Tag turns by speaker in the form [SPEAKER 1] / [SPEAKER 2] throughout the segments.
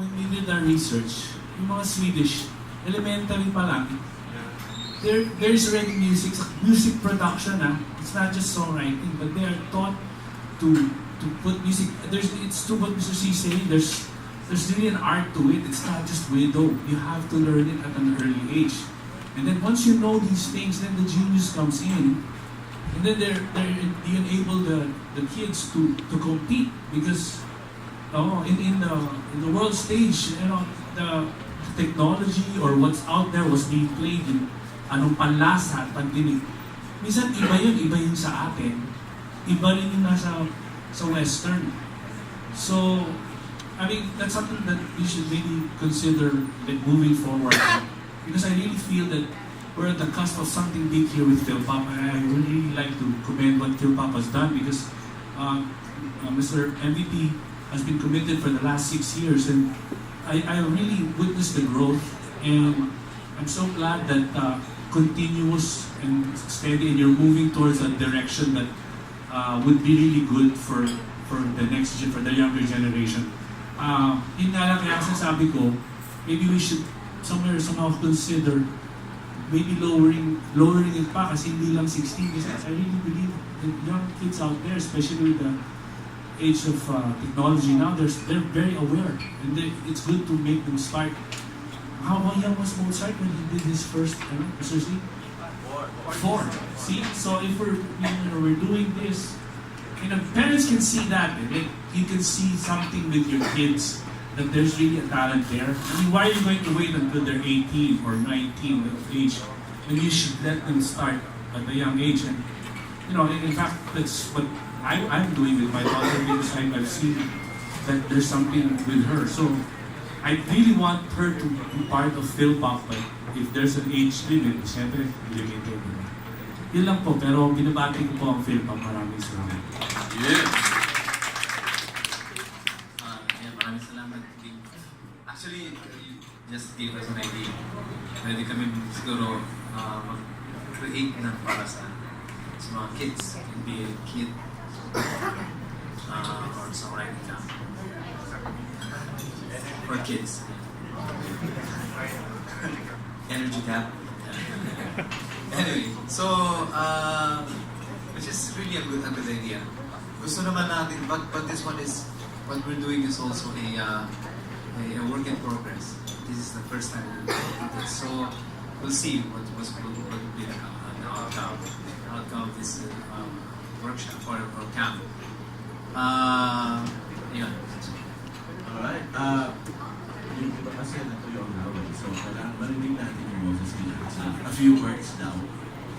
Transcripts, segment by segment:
[SPEAKER 1] when we did our research, yung mga Swedish, elementary pa lang, there's already music production. It's not just songwriting, but they are taught to put music. It's to what Mr. C saying. There's really an art to it. It's not just widow. You have to learn it at an early age. And then once you know these things, then the genius comes in. And then they enable the kids to compete because in the world stage, the technology or what's out there was being played in anong panlasa at pagdinig. Minsan iba yun sa atin. Iba rin yung nasa sa Western. So, I mean, that's something that we should maybe consider like moving forward. Because I really feel that we're at the cusp of something big here with PHILPOP, and I would really like to commend what PHILPOP has done because Mr. MVP has been committed for the last 6 years, and I really witnessed the growth, and I'm so glad that continuous and steady, and you're moving towards a direction that would be really good for the younger generation. Yun nga lang kaya sasabi ko, maybe we should somehow consider maybe lowering it pa kasi hindi lang 16 kasi I really believe the young kids out there, especially with the age of technology now, they're very aware, and it's good to make them start. How young was Mozart when he did his first, Mr. C? 4. See? So if we're doing this, parents can see that, and you can see something with your kids that there's really a talent there. I mean, why are you going to wait until they're 18 or 19 of age when you should let them start at a young age? And in fact, that's what I'm doing with my daughter because I've seen that there's something with her. So I really want her to be part of PHILPOP, but if there's an age limit, siyempre, limited. Yun lang po, pero binabati ko po ang PHILPOP. Maraming salamat.
[SPEAKER 2] Yeah. Maraming salamat. Actually, you just gave us an idea. Pwede kami siguro mag-create na para sa mga kids. Can be a kid or songwriting camp for kids. Energy camp. Anyway, so which is really a good idea. Gusto naman natin, but this one is what we're doing is also a work in progress. This is the first time we're doing this, so we'll see what will be the outcome of this workshop or camp. Yeah.
[SPEAKER 3] Alright. Yung iba kasi natuyo ang laway, so kailangan marinig natin yung boses nila. A few words now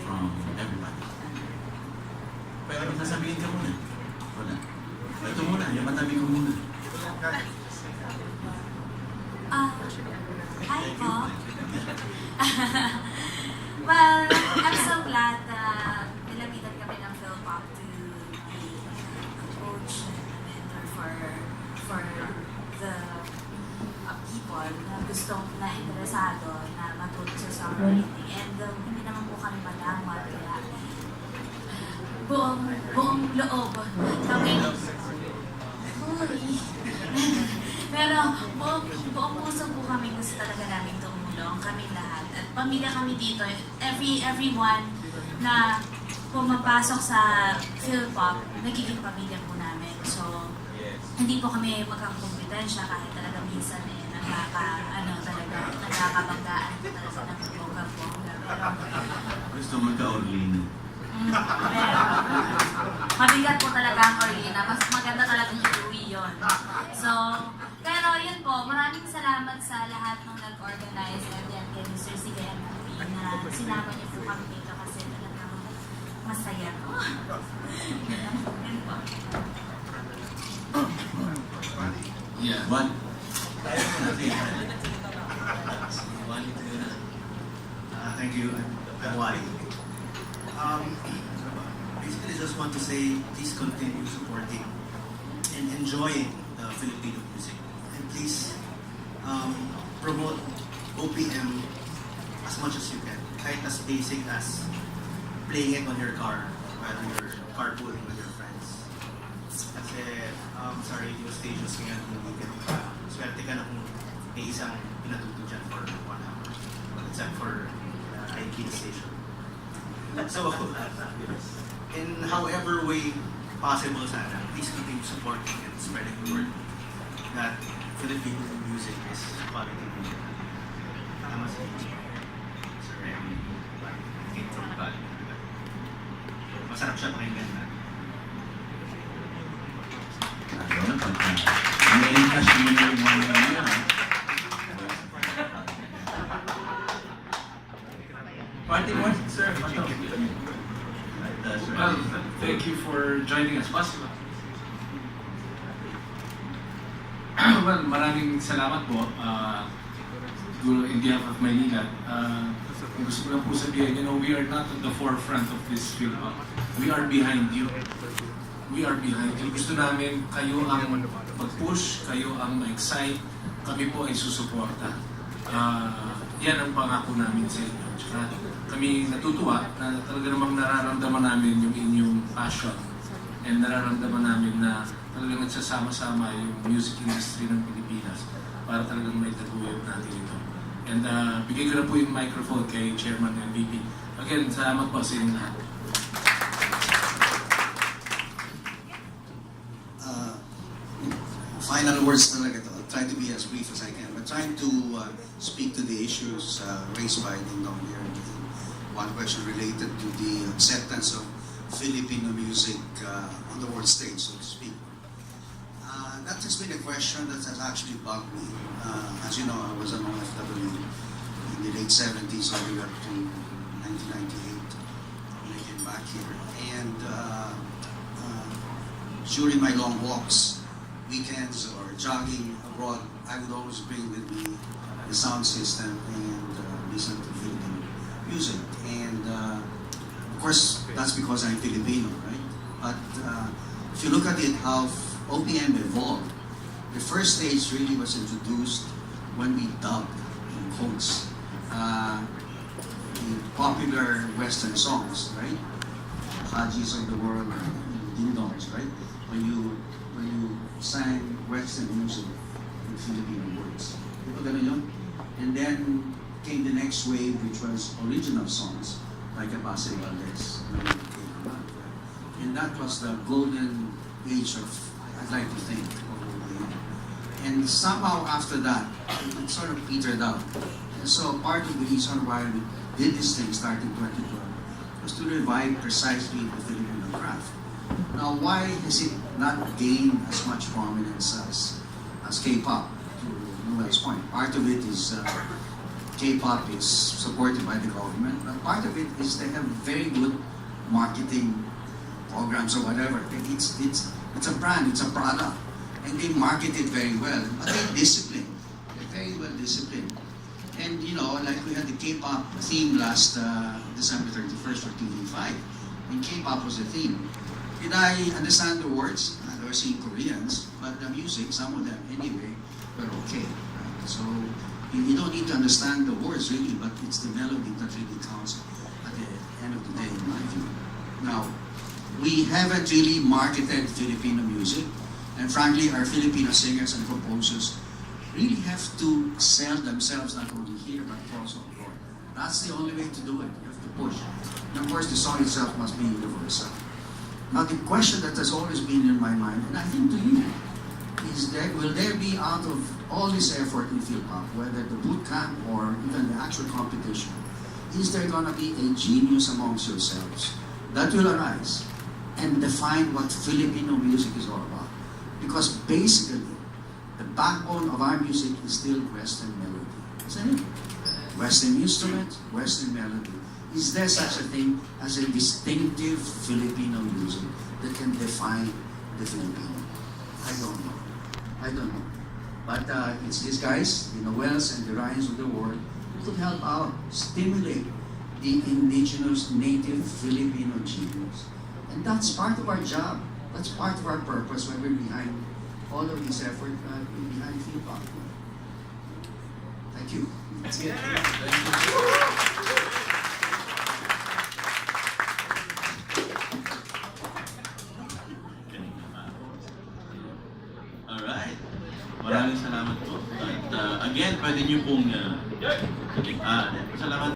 [SPEAKER 3] from everybody. Pero sasabihin ka muna. Wala. Ito muna, yung matabi ko muna.
[SPEAKER 4] Hi po. Well, I'm so glad na nilapitan kami ng PHILPOP to be a coach and a mentor for the people na gustong na interesado na matuto sa songwriting. And hindi naman po kami madamot, kaya buong loob kami. Pero buong puso po kami gusto talaga namin tumulong, kami lahat. At pamilya kami dito, everyone na pumapasok sa PHILPOP, nagiging pamilya po namin. So, hindi po kami magkakakompetensya kahit talaga minsan nagkakabanggaan po talaga ng program po.
[SPEAKER 3] Gusto magka-Orlino.
[SPEAKER 4] Mabigat po talaga ang Orlina. Mas maganda talagang iuwi yun. So, pero yun po, maraming salamat sa lahat ng nag-organize and yan kay Mr. C. MVP na sinama niyo po kami dito kasi talagang masaya po. Yun po.
[SPEAKER 2] Yeah.
[SPEAKER 3] One.
[SPEAKER 5] Thank you. I'm Wally. Basically, just want to say, please continue supporting and enjoying the Filipino music. And please promote OPM as much as you can. Kahit as basic as playing it on your car while you're carpooling with your friends. Kasi sa radio stations ngayon, hindi ganun swerte ka na kung may isang pinatuto dyan for 1 hour. Well, except for IT station. So, in however way possible sana, please continue supporting and spreading the word that Filipino music is quality music. Tama si Sir Remy, came from Bali. Masarap siya pakinggan na.
[SPEAKER 3] Ano, pagka na-encash mo na yung mga yan. Parting words, sir.
[SPEAKER 1] Well, thank you for joining us, boss. Well, maraming salamat po. Siguro in behalf of Maynila. Gusto ko lang po sabihin, we are not at the forefront of this PHILPOP. We are behind you. We are behind you. Gusto namin kayo ang mag-push, kayo ang ma-excite, kami po ay susuporta. Yan ang pangako namin sa inyo. Tsaka kami natutuwa na talaga namang nararamdaman namin yung inyong passion and nararamdaman namin na talagang nagsasama-sama yung music industry ng Pilipinas para talagang may taguyod natin ito. And bigay ko na po yung microphone kay Chairman and VP. Again, salamat po sa inyo lahat.
[SPEAKER 6] Final words talaga ito. I'll try to be as brief as I can. But trying to speak to the issues raised by Ding Dong here. One question related to the acceptance of Filipino music on the world stage, so to speak. That has been a question that has actually bugged me. As you know, I was an OFW in the late 70s all the way up to 1998 when I came back here. And during my long walks, weekends or jogging abroad, I would always bring with me the sound system and listen to Filipino music. And of course, that's because I'm Filipino, right? But if you look at it, how OPM evolved, the first stage really was introduced when we dubbed, in quotes, the popular Western songs, right? Hajis of the world, Ding Dongs, right? When you sang Western music with Filipino words. Di ba ganun yun? And then came the next wave, which was original songs, like Abase Valdez. And that was the golden age of, I'd like to think, of OPM. And somehow after that, it sort of petered out. And so part of the reason why we did this thing starting 2012 was to revive precisely the Filipino craft. Now, why has it not gained as much prominence as K-pop? To Noel's point, part of it is K-pop is supported by the government, but part of it is they have very good marketing programs or whatever. It's a brand, it's a product, and they market it very well. But they're disciplined. They're very well disciplined. And like we had the K-pop theme last December 31st for TV5, and K-pop was the theme. Did I understand the words? I never seen Koreans, but the music, some of them anyway, were okay. Right? So you don't need to understand the words really, but it's the melody that really counts at the end of the day, in my view. Now, we haven't really marketed Filipino music, and frankly, our Filipino singers and composers really have to sell themselves not only here but also abroad. That's the only way to do it. You have to push. And of course, the song itself must be universal. Now, the question that has always been in my mind, and I think to you, is that will there be out of all this effort in PHILPOP, whether the bootcamp or even the actual competition, is there going to be a genius amongst yourselves that will arise and define what Filipino music is all about? Because basically, the backbone of our music is still Western melody, isn't it? Western instrument, Western melody. Is there such a thing as a distinctive Filipino music that can define the Filipino? I don't know. But it's these guys, the Noels and the Ryans of the world, who could help out, stimulate the indigenous, native Filipino genius. And that's part of our job. That's part of our purpose when we're behind all of this effort, behind PHILPOP. Thank you.
[SPEAKER 3] Thank you. Alright. Maraming salamat po. again, pwede nyo pong salamat.